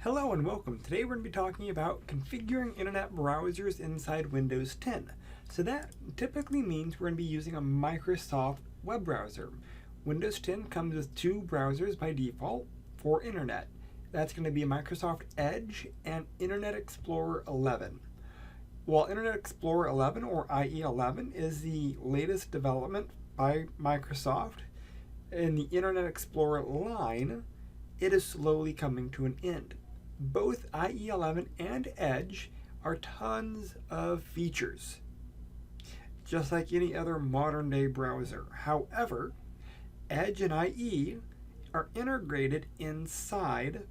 Hello and welcome. Today we're going to be talking about configuring internet browsers inside Windows 10. So that typically means we're going to be using a Microsoft web browser. Windows 10 comes with two browsers by default for internet. That's going to be Microsoft Edge and Internet Explorer 11. While Internet Explorer 11 or IE 11 is the latest development by Microsoft in the Internet Explorer line, it is slowly coming to an end. Both IE 11 and Edge are tons of features, just like any other modern day browser. However, Edge and IE are integrated inside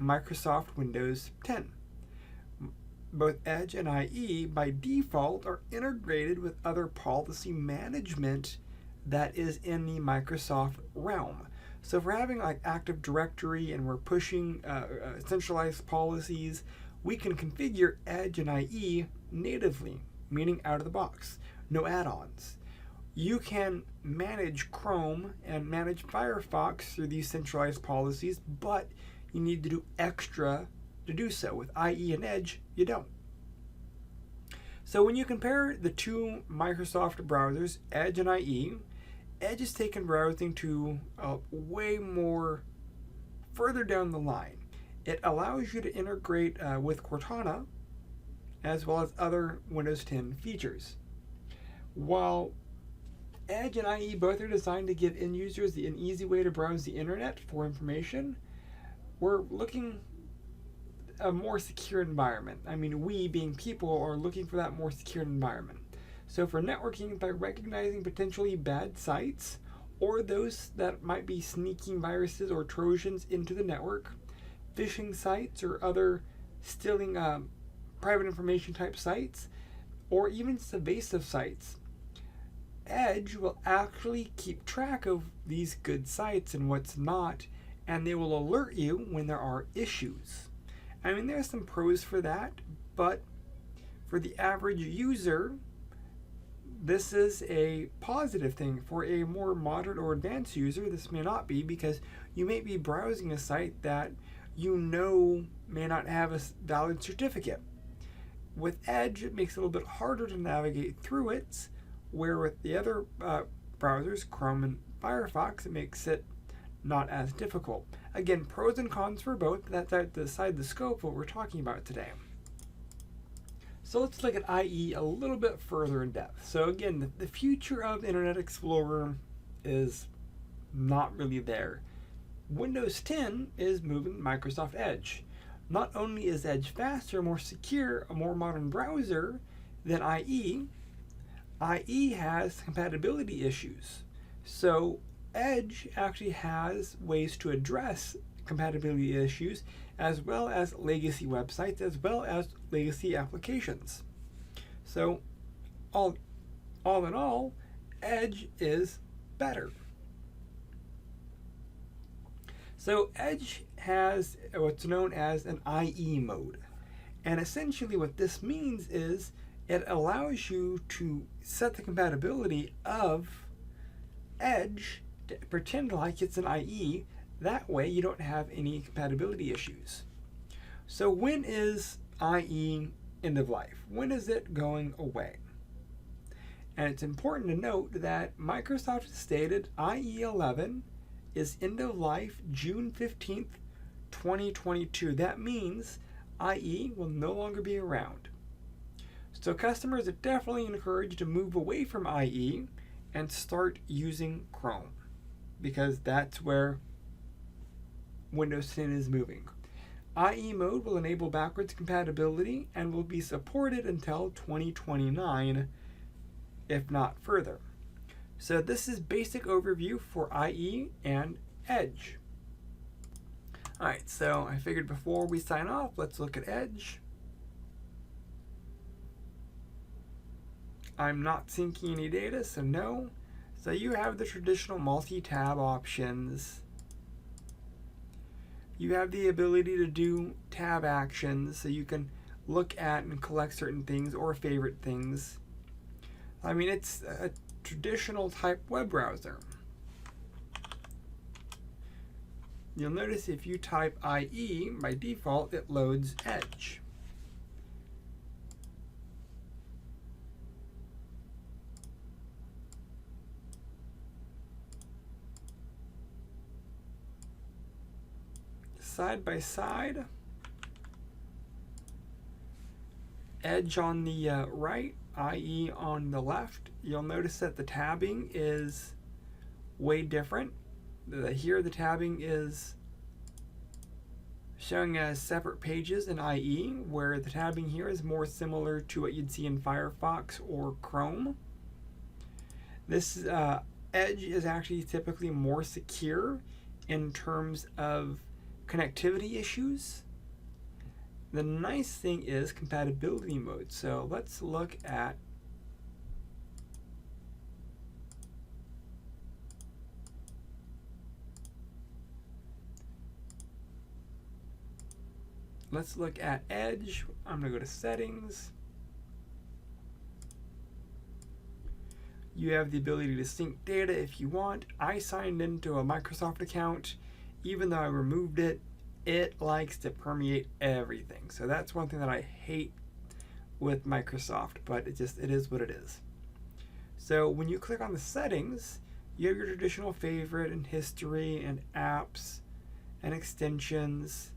Microsoft Windows 10. Both Edge and IE by default are integrated with other policy management that is in the Microsoft realm. So if we're having like Active Directory and we're pushing centralized policies, we can configure Edge and IE natively, meaning out of the box, no add-ons. You can manage Chrome and manage Firefox through these centralized policies, but you need to do extra to do so. With IE and Edge, you don't. So when you compare the two Microsoft browsers, Edge and IE, Edge has taken browsing to way more further down the line. It allows you to integrate with Cortana as well as other Windows 10 features. While Edge and IE both are designed to give end users an easy way to browse the internet for information, we're looking a more secure environment. I mean, we being people are looking for that more secure environment. So for networking, by recognizing potentially bad sites or those that might be sneaking viruses or Trojans into the network, phishing sites or other stealing private information type sites, or even evasive sites, Edge will actually keep track of these good sites and what's not, and they will alert you when there are issues. I mean, there's some pros for that, but for the average user, this is a positive thing. For a more moderate or advanced user, this may not be, because you may be browsing a site that you know may not have a valid certificate. With Edge, it makes it a little bit harder to navigate through it, where with the other browsers, Chrome and Firefox, it makes it not as difficult. Again, pros and cons for both. That's outside the scope of what we're talking about today. So let's look at IE a little bit further in depth. So again, the future of Internet Explorer is not really there. Windows 10 is moving Microsoft Edge. Not only is Edge faster, more secure, a more modern browser than IE, IE has compatibility issues. So Edge actually has ways to address compatibility issues, as well as legacy websites, as well as legacy applications. So all in all, Edge is better. So Edge has what's known as an IE mode. And essentially what this means is it allows you to set the compatibility of Edge to pretend like it's an IE. That way you don't have any compatibility issues. So when is IE end of life? When is it going away? And it's important to note that Microsoft has stated IE 11 is end of life June 15th, 2022. That means IE will no longer be around. So customers are definitely encouraged to move away from IE and start using Chrome, because that's where Windows 10 is moving. IE mode will enable backwards compatibility and will be supported until 2029, if not further. So this is basic overview for IE and Edge. Alright, so I figured before we sign off, let's look at Edge. I'm not syncing any data, so no. So you have the traditional multi-tab options. You have the ability to do tab actions, so you can look at and collect certain things or favorite things. I mean, it's a traditional type web browser. you'll notice if you type IE, by default, it loads Edge. Side by side, Edge on the right, IE on the left. You'll notice that the tabbing is way different. Here the tabbing is showing as separate pages in IE, where the tabbing here is more similar to what you'd see in Firefox or Chrome. This Edge is actually typically more secure in terms of connectivity issues. The nice thing is compatibility mode. So let's look at Edge. I'm going to go to settings. You have the ability to sync data if you want. I signed into a Microsoft account. Even though I removed it, it likes to permeate everything. So that's one thing that I hate with Microsoft, but it is what it is. So when you click on the settings, you have your traditional favorite and history and apps and extensions.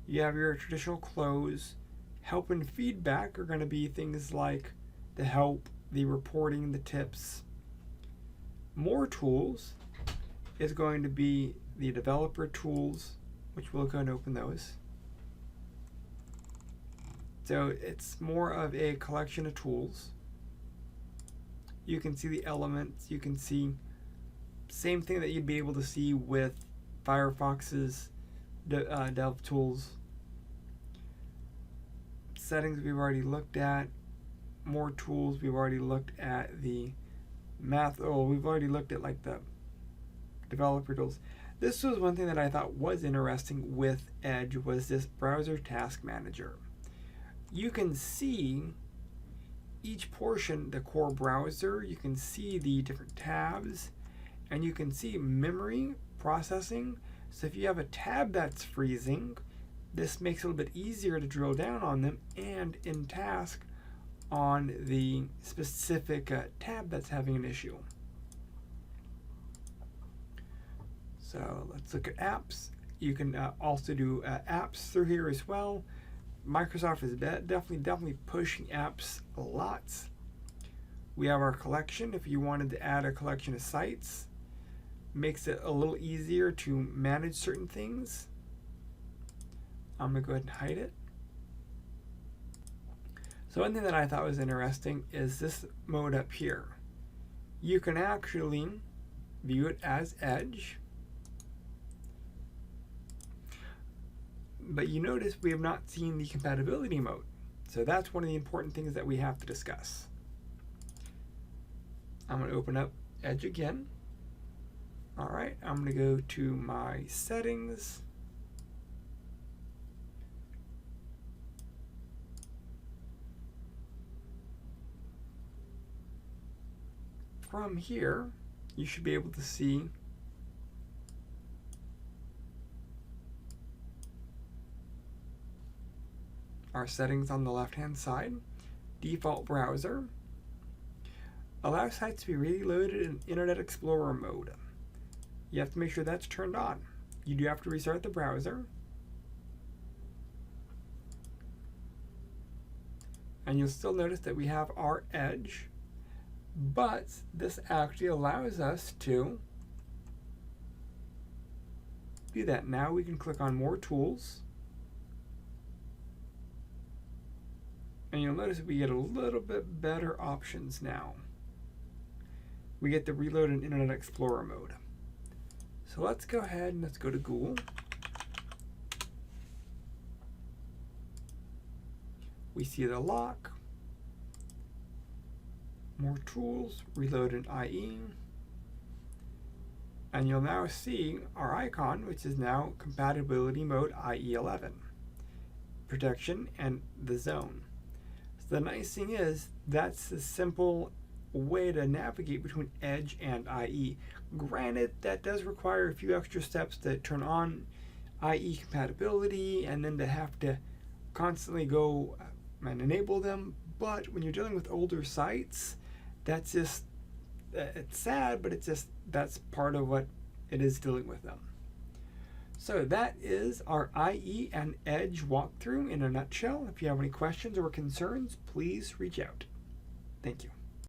You have your traditional close. Help and feedback are going to be things like the help, the reporting, the tips. More tools is going to be the developer tools, which we'll go and open those. So it's more of a collection of tools. You can see the elements. You can see same thing that you'd be able to see with Firefox's dev tools. Settings we've already looked at. More tools we've already looked at. The math. Oh, we've already looked at like the developer tools. This was one thing that I thought was interesting with Edge, was this browser task manager. You can see each portion, the core browser, you can see the different tabs, and you can see memory processing. So if you have a tab that's freezing, this makes it a little bit easier to drill down on them and in task on the specific tab that's having an issue. So let's look at apps. You can also do apps through here as well. Microsoft is definitely pushing apps a lot. We have our collection. If you wanted to add a collection of sites, makes it a little easier to manage certain things. I'm going to go ahead and hide it. So one thing that I thought was interesting is this mode up here. You can actually view it as Edge. But you notice we have not seen the compatibility mode. So that's one of the important things that we have to discuss. I'm going to open up Edge again. All right, I'm going to go to my settings. From here, you should be able to see our settings on the left-hand side. Default browser. Allow sites to be reloaded in Internet Explorer mode. You have to make sure that's turned on. You do have to restart the browser. And you'll still notice that we have our Edge, but this actually allows us to do that. Now we can click on more tools. And you'll notice we get a little bit better options now. We get the reload in Internet Explorer mode. So let's go ahead and let's go to Google. We see the lock, more tools, reload in IE, and you'll now see our icon, which is now compatibility mode IE11, protection, and the zone. So the nice thing is that's as simple way to navigate between Edge and IE. Granted, that does require a few extra steps to turn on IE compatibility and then to have to constantly go and enable them, but when you're dealing with older sites, that's just, it's sad, but it's just, that's part of what it is dealing with them. So that is our IE and Edge walkthrough in a nutshell. If you have any questions or concerns, please reach out. Thank you.